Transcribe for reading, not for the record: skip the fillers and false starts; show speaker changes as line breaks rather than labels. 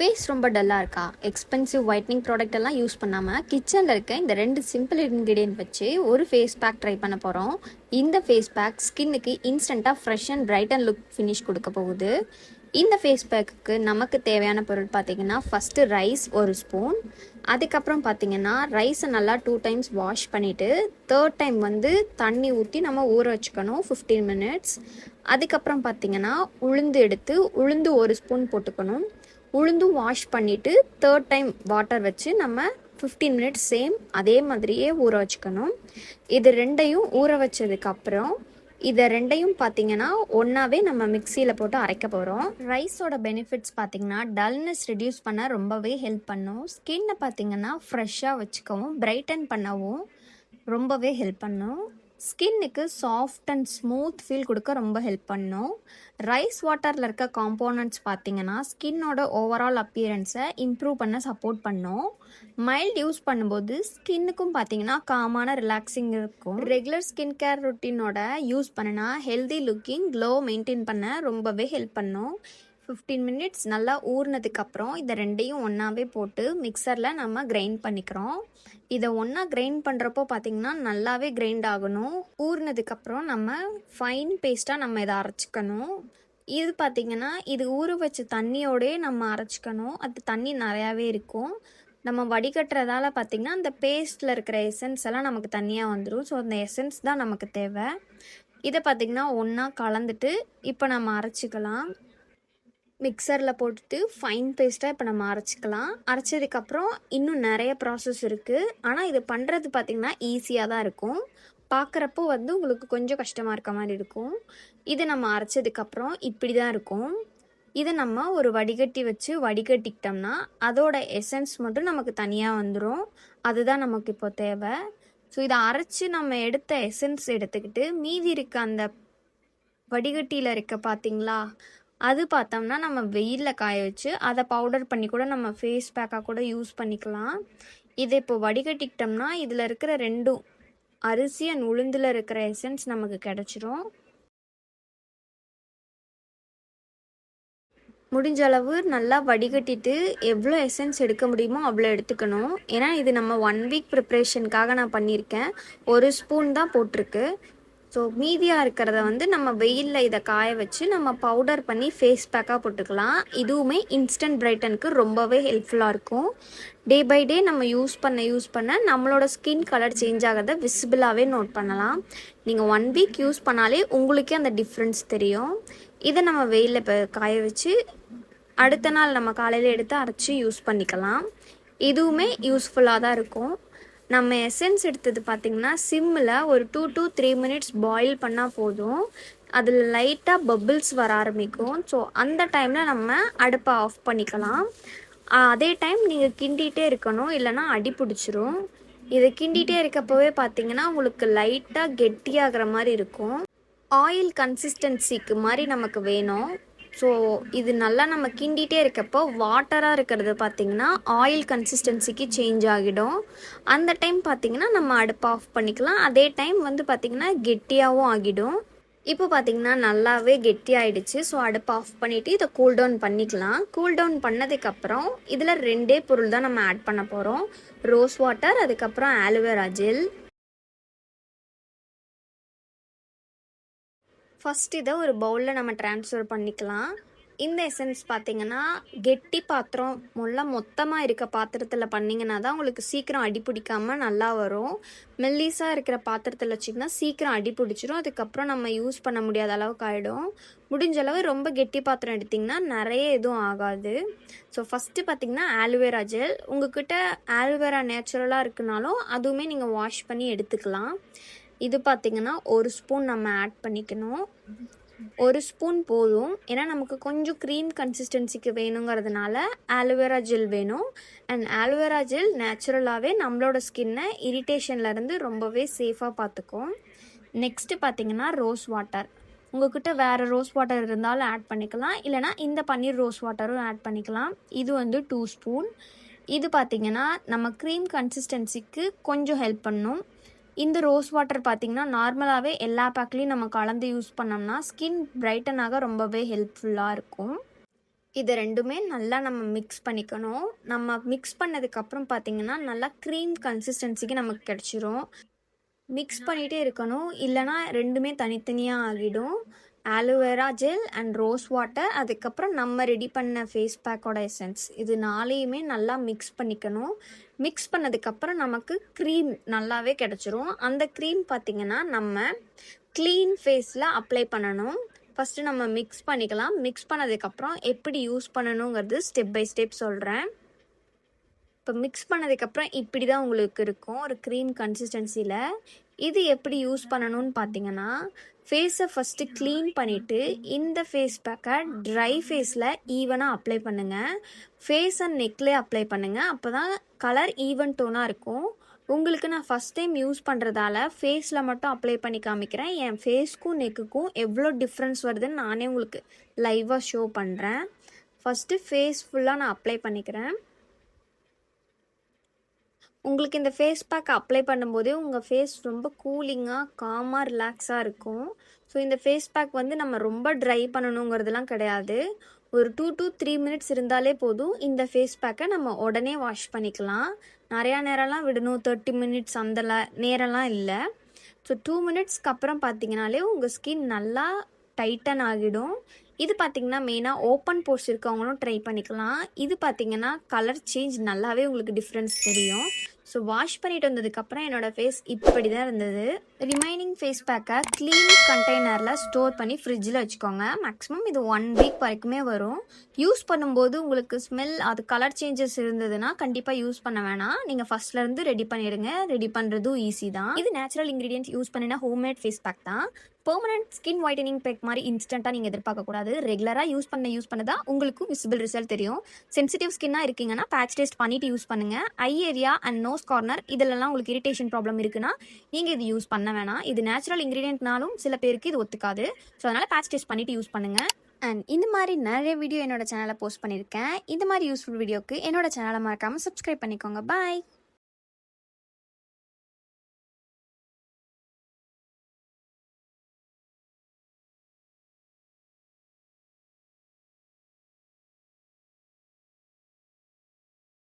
Face ரொம்ப டல்லாக இருக்கா? எக்ஸ்பென்சிவ் ஒயிட்னிங் ப்ராடக்ட் எல்லாம் யூஸ் பண்ணாமல் கிச்சனில் இருக்க இந்த 2 சிம்பிள் இன்க்ரீடியன்ட் வச்சு ஒரு ஃபேஸ் பேக் ட்ரை பண்ண போகிறோம். இந்த ஃபேஸ் பேக் ஸ்கின்னுக்கு இன்ஸ்டண்ட்டாக fresh and bright and look finish கொடுக்க போகுது. இந்த ஃபேஸ் பேக்குக்கு நமக்கு தேவையான பொருள் பார்த்திங்கன்னா, ஃபஸ்ட்டு ரைஸ் 1 ஸ்பூன். அதுக்கப்புறம் பார்த்திங்கன்னா ரைஸை நல்லா 2 டைம்ஸ் வாஷ் பண்ணிவிட்டு 3rd டைம் தண்ணி ஊற்றி நம்ம ஊற வச்சுக்கணும் 15 மினிட்ஸ். அதுக்கப்புறம் பார்த்திங்கன்னா உளுந்து எடுத்து உளுந்து 1 ஸ்பூன் போட்டுக்கணும். உளுந்தும் வாஷ் பண்ணிவிட்டு 3rd டைம் வாட்டர் வச்சு நம்ம 15 மினிட்ஸ் சேம் அதே மாதிரியே ஊற வச்சுக்கணும். இது ரெண்டையும் ஊற வச்சதுக்கப்புறம் இதை ரெண்டையும் பார்த்திங்கன்னா ஒன்றாவே நம்ம மிக்சியில் போட்டு அரைக்க போகிறோம். ரைஸோட பெனிஃபிட்ஸ் பார்த்திங்கன்னா டல்னஸ் ரெடியூஸ் பண்ண ரொம்பவே ஹெல்ப் பண்ணும். ஸ்கின்னை பார்த்திங்கன்னா ஃப்ரெஷ்ஷாக வச்சுக்கவும் பிரைட்டன் பண்ணவும் ரொம்பவே ஹெல்ப் பண்ணும். ஸ்கின்னுக்கு சாஃப்ட் அண்ட் ஸ்மூத் ஃபீல் கொடுக்க ரொம்ப ஹெல்ப் பண்ணும். ரைஸ் வாட்டரில் இருக்க காம்போனன்ட்ஸ் பார்த்திங்கன்னா ஸ்கின்னோட ஓவரால் அப்பியரன்ஸை இம்ப்ரூவ் பண்ண சப்போர்ட் பண்ணும். மைல்டு யூஸ் பண்ணும்போது ஸ்கின்னுக்கும் பார்த்திங்கன்னா காமான ரிலாக்ஸிங் இருக்கும். ரெகுலர் ஸ்கின் கேர் ரொட்டீனோட யூஸ் பண்ணினா ஹெல்தி லுக்கிங் க்ளோ மெயின்டைன் பண்ண ரொம்பவே ஹெல்ப் பண்ணும். 15 மினிட்ஸ் நல்லா ஊறினதுக்கப்புறம் இதை ரெண்டையும் ஒன்றாவே போட்டு மிக்சரில் நம்ம கிரைண்ட் பண்ணிக்கிறோம். இதை ஒன்றா கிரைண்ட் பண்ணுறப்போ பார்த்திங்கன்னா நல்லாவே கிரைண்ட் ஆகணும். ஊறினதுக்கப்புறம் நம்ம ஃபைன் பேஸ்ட்டாக நம்ம இதை அரைச்சிக்கணும். இது பார்த்திங்கன்னா இது ஊற வச்ச தண்ணியோடே நம்ம அரைச்சிக்கணும். அது தண்ணி நிறையாவே இருக்கும். நம்ம வடிகட்டுறதால பார்த்திங்கன்னா அந்த பேஸ்ட்டில் இருக்கிற எசன்ஸ் எல்லாம் நமக்கு தனியாக வந்துடும். ஸோ அந்த எசன்ஸ் தான் நமக்கு தேவை. இதை பார்த்திங்கன்னா ஒன்றா கலந்துட்டு இப்போ நம்ம அரைச்சிக்கலாம். மிக்சரில் போட்டுட்டு ஃபைன் பேஸ்ட்டாக இப்போ நம்ம அரைச்சிக்கலாம். அரைச்சதுக்கப்புறம் இன்னும் நிறைய ப்ராசஸ் இருக்குது. ஆனால் இது பண்ணுறது பார்த்திங்கன்னா ஈஸியாக தான் இருக்கும். பார்க்குறப்போ உங்களுக்கு கொஞ்சம் கஷ்டமாக இருக்க மாதிரி இருக்கும். இது நம்ம அரைச்சதுக்கப்புறம் இப்படி தான் இருக்கும். இதை நம்ம ஒரு வடிகட்டி வச்சு வடிகட்டிக்கிட்டோம்னா அதோட எசன்ஸ் மட்டும் நமக்கு தனியாக வந்துடும். அதுதான் நமக்கு இப்போ தேவை. ஸோ இதை அரைச்சி நம்ம எடுத்த எசன்ஸ் எடுத்துக்கிட்டு மீதி இருக்க அந்த வடிகட்டியில் இருக்க பார்த்திங்களா, அது பார்த்தோம்னா நம்ம வெயிலில் காய வச்சு அதை பவுடர் பண்ணி கூட நம்ம ஃபேஸ் பேக்காக கூட யூஸ் பண்ணிக்கலாம். இதை இப்போ வடிகட்டிக்கிட்டோம்னா இதில் இருக்கிற 2 அரிசி அண்ட் உளுந்தில் இருக்கிற எசன்ஸ் நமக்கு கிடச்சிரும். முடிஞ்ச அளவு நல்லா வடிகட்டிட்டு எவ்வளோ எசன்ஸ் எடுக்க முடியுமோ அவ்வளோ எடுத்துக்கணும். ஏன்னா இது நம்ம 1 வீக் ப்ரிப்ரேஷனுக்காக நான் பண்ணியிருக்கேன். 1 ஸ்பூன் தான் போட்டிருக்கு. ஸோ மீதியாக இருக்கிறத நம்ம வெயிலில் இதை காய வச்சு நம்ம பவுடர் பண்ணி ஃபேஸ் பேக்காக போட்டுக்கலாம். இதுவுமே இன்ஸ்டன்ட் பிரைட்டனுக்கு ரொம்பவே ஹெல்ப்ஃபுல்லாக இருக்கும். டே பை டே நம்ம யூஸ் பண்ண நம்மளோட ஸ்கின் கலர் சேஞ்ச் ஆகிறத விசிபிளாகவே நோட் பண்ணலாம். நீங்கள் 1 வீக் யூஸ் பண்ணாலே உங்களுக்கே அந்த டிஃப்ரென்ஸ் தெரியும். இதை நம்ம வெயிலில் இப்போ காய வச்சு அடுத்த நாள் நம்ம காலையில் எடுத்து அரைச்சி யூஸ் பண்ணிக்கலாம். இதுவுமே யூஸ்ஃபுல்லாக தான் இருக்கும். நம்ம எசன்ஸ் எடுத்தது பார்த்திங்கன்னா சிம்மில் ஒரு 2 to 3 மினிட்ஸ் பாயில் பண்ணால் போதும். அதில் லைட்டாக பபிள்ஸ் வர ஆரம்பிக்கும். ஸோ அந்த டைமில் நம்ம அடுப்பை ஆஃப் பண்ணிக்கலாம். அதே டைம் நீங்கள் கிண்டிகிட்டே இருக்கணும், இல்லைனா அடி பிடிச்சிரும். இதை கிண்டிகிட்டே இருக்கப்போவே பார்த்திங்கன்னா உங்களுக்கு லைட்டாக கெட்டியாகிற மாதிரி இருக்கும். ஆயில் கன்சிஸ்டன்சிக்கு மாதிரி நமக்கு வேணும். ஸோ இது நல்லா நம்ம கிண்டிகிட்டே இருக்கப்போ வாட்டராக இருக்கிறது பார்த்திங்கன்னா ஆயில் கன்சிஸ்டன்சிக்கு சேஞ்ச் ஆகிடும். அந்த டைம் பார்த்திங்கன்னா நம்ம அடுப்பை ஆஃப் பண்ணிக்கலாம். அதே டைம் பார்த்திங்கன்னா கெட்டியாகவும் ஆகிடும். இப்போ பார்த்திங்கன்னா நல்லாவே கெட்டியாகிடுச்சு. ஸோ அடுப்பை ஆஃப் பண்ணிவிட்டு இதை கூல் டவுன் பண்ணிக்கலாம். கூல் டவுன் பண்ணதுக்கப்புறம் இதில் 2 பொருள் தான் நம்ம ஆட் பண்ண போகிறோம். ரோஸ் வாட்டர், அதுக்கப்புறம் ஆலோவேரா ஜெல். ஃபஸ்ட் இதை ஒரு பவுலில் நம்ம ட்ரான்ஸ்ஃபர் பண்ணிக்கலாம். இந்த எசன்ஸ் பார்த்திங்கன்னா கெட்டி பாத்திரம் மொத்தமாக இருக்க பாத்திரத்தில் பண்ணிங்கன்னா தான் உங்களுக்கு சீக்கிரம் அடி பிடிக்காமல் நல்லா வரும். மெல்லிஸாக இருக்கிற பாத்திரத்தில் வச்சிங்கன்னா சீக்கிரம் அடி பிடிச்சிரும். அதுக்கப்புறம் நம்ம யூஸ் பண்ண முடியாத அளவுக்கு ஆகிடும். முடிஞ்ச அளவு ரொம்ப கெட்டி பாத்திரம் எடுத்திங்கன்னா நிறைய எதுவும் ஆகாது. ஸோ ஃபஸ்ட்டு பார்த்திங்கன்னா ஆலோவேரா ஜெல். உங்கள்கிட்ட ஆலோவேரா நேச்சுரலாக இருக்குனாலும் அதுவுமே நீங்கள் வாஷ் பண்ணி எடுத்துக்கலாம். இது பார்த்திங்கன்னா 1 ஸ்பூன் நம்ம ஆட் பண்ணிக்கணும். 1 ஸ்பூன் போதும். ஏன்னா நமக்கு கொஞ்சம் க்ரீம் கன்சிஸ்டன்சிக்கு வேணுங்கிறதுனால ஆலோவேரா ஜெல் வேணும். அண்ட் ஆலோவேரா ஜெல் நேச்சுரலாகவே நம்மளோட ஸ்கின்னை இரிட்டேஷன்லேருந்து ரொம்பவே சேஃபாக பார்த்துக்கும். நெக்ஸ்ட்டு பார்த்திங்கன்னா ரோஸ் வாட்டர். உங்கள்கிட்ட வேறு ரோஸ் வாட்டர் இருந்தாலும் ஆட் பண்ணிக்கலாம், இல்லைனா இந்த பன்னீர் ரோஸ் வாட்டரும் ஆட் பண்ணிக்கலாம். இது 2 ஸ்பூன். இது பார்த்திங்கன்னா நம்ம க்ரீம் கன்சிஸ்டன்சிக்கு கொஞ்சம் ஹெல்ப் பண்ணும். இந்த ரோஸ் வாட்டர் பார்த்திங்கன்னா நார்மலாகவே எல்லா பேக்லேயும் நம்ம கலந்து யூஸ் பண்ணோம்னா ஸ்கின் பிரைட்டன் ஆக ரொம்பவே ஹெல்ப்ஃபுல்லாக இருக்கும். இது ரெண்டுமே நல்லா நம்ம மிக்ஸ் பண்ணிக்கணும். நம்ம மிக்ஸ் பண்ணதுக்கப்புறம் பார்த்தீங்கன்னா, நல்லா க்ரீம் கன்சிஸ்டன்சிக்கு நமக்கு கிடச்சிரும். மிக்ஸ் பண்ணிகிட்டே இருக்கணும், இல்லைனா ரெண்டுமே தனித்தனியாக ஆகிடும். Aloe vera gel and rose water, அதுக்கப்புறம் நம்ம ரெடி பண்ண ஃபேஸ் பேக்கோட எசன்ஸ், இது 4யுமே நல்லா மிக்ஸ் பண்ணிக்கணும். மிக்ஸ் பண்ணதுக்கப்புறம் நமக்கு க்ரீம் நல்லாவே கிடச்சிரும். அந்த க்ரீம் பார்த்திங்கன்னா நம்ம க்ளீன் ஃபேஸில் அப்ளை பண்ணணும். ஃபஸ்ட்டு நம்ம மிக்ஸ் பண்ணிக்கலாம். மிக்ஸ் பண்ணதுக்கப்புறம் எப்படி யூஸ் பண்ணணுங்கிறது ஸ்டெப் பை ஸ்டெப் சொல்கிறேன். இப்போ மிக்ஸ் பண்ணதுக்கப்புறம் இப்படி தான் உங்களுக்கு இருக்கும், ஒரு க்ரீம் கன்சிஸ்டன்சியில். இது எப்படி யூஸ் பண்ணணும்னு பார்த்தீங்கன்னா, ஃபேஸை ஃபஸ்ட்டு க்ளீன் பண்ணிவிட்டு இந்த ஃபேஸ் பேக்கை ட்ரை ஃபேஸில் ஈவனாக அப்ளை பண்ணுங்கள். ஃபேஸ் அண்ட் நெக்லேயே அப்ளை பண்ணுங்கள், அப்போ தான் கலர் ஈவன் டோனாக இருக்கும். உங்களுக்கு நான் ஃபஸ்ட் டைம் யூஸ் பண்ணுறதால ஃபேஸில் மட்டும் அப்ளை பண்ணி காமிக்கிறேன். என் ஃபேஸ்க்கும் நெக்குக்கும் எவ்வளோ டிஃப்ரென்ஸ் வருதுன்னு நானே உங்களுக்கு லைவாக ஷோ பண்ணுறேன். ஃபஸ்ட்டு ஃபேஸ் ஃபுல்லாக நான் அப்ளை பண்ணிக்கிறேன். உங்களுக்கு இந்த ஃபேஸ் பேக் அப்ளை பண்ணும்போதே உங்கள் ஃபேஸ் ரொம்ப கூலிங்காக, காமாக, ரிலாக்ஸாக இருக்கும். ஸோ இந்த ஃபேஸ் பேக் வந்து நம்ம ரொம்ப ட்ரை பண்ணணுங்கிறதுலாம் கிடையாது. ஒரு 2 to 3 மினிட்ஸ் இருந்தாலே போதும். இந்த ஃபேஸ் பேக்கை நம்ம உடனே வாஷ் பண்ணிக்கலாம். நிறையா நேரம்லாம் விடணும், 30 மினிட்ஸ் அந்த நேரம்லாம் இல்லை. ஸோ 2 மினிட்ஸ்க்கு அப்புறம் பார்த்தீங்கனாலே உங்கள் ஸ்கின் நல்லா டைட்டன் ஆகிடும். இது பார்த்திங்கன்னா மெயினாக ஓப்பன் போர்ஸ் இருக்கவங்களும் ட்ரை பண்ணிக்கலாம். இது பார்த்திங்கன்னா கலர் சேஞ்ச் நல்லாவே உங்களுக்கு டிஃப்ரென்ஸ் தெரியும். ஸோ வாஷ் பண்ணிட்டு வந்ததுக்கப்புறம் என்னோடய ஃபேஸ் இப்படி தான் இருந்தது. ரிமைனிங் ஃபேஸ் பேக்கை க்ளீன் கண்டெய்னரில் ஸ்டோர் பண்ணி ஃப்ரிட்ஜில் வச்சுக்கோங்க. மேக்ஸிமம் இது 1 வீக் வரைக்குமே வரும். யூஸ் பண்ணும்போது உங்களுக்கு ஸ்மெல், அது கலர் சேஞ்சஸ் இருந்ததுன்னா கண்டிப்பாக யூஸ் பண்ண வேணாம். நீங்கள் ஃபஸ்ட்லேருந்து ரெடி பண்ணிடுங்க. ரெடி பண்ணுறதும் ஈஸி தான். இது நேச்சுரல் இன்க்ரீடியன்ட்ஸ் யூஸ் பண்ணினா ஹோம்மேட் ஃபேஸ் பேக் தான். பெர்மனன்ட் ஸ்கின் ஒயிட்டனிங் பேக் மாதிரி இன்ஸ்டண்ட்டாக நீங்கள் எதிர்பார்க்கக்கூடாது. ரெகுலராக யூஸ் பண்ண தான் உங்களுக்கும் விசிபிள் ரிசல்ட் தெரியும். சென்சிட்டிவ் ஸ்கின்னாக இருக்கீங்கன்னா பேட்ச் டெஸ்ட் பண்ணிவிட்டு யூஸ் பண்ணுங்கள். ஐ ஏரியா அண்ட் நோஸ் கார்னர் இதிலெல்லாம் உங்களுக்கு இரிட்டேஷன் ப்ராப்ளம் இருக்குன்னா நீங்கள் இது யூஸ் பண்ண வேணாம். இது நேச்சுரல் இன்க்ரீடியன்ட்னாலும் சில பேருக்கு இது ஒத்துக்காது. ஸோ அதனால் பேட்ச் டெஸ்ட் பண்ணிவிட்டு யூஸ் பண்ணுங்கள். அண்ட் இந்த மாதிரி நிறைய வீடியோ என்னோட சேனலில் போஸ்ட் பண்ணியிருக்கேன். இந்த மாதிரி யூஸ்ஃபுல் வீடியோக்கு என்னோட சேனலை மறக்காமல் சப்ஸ்கிரைப் பண்ணிக்கோங்க. பாய்.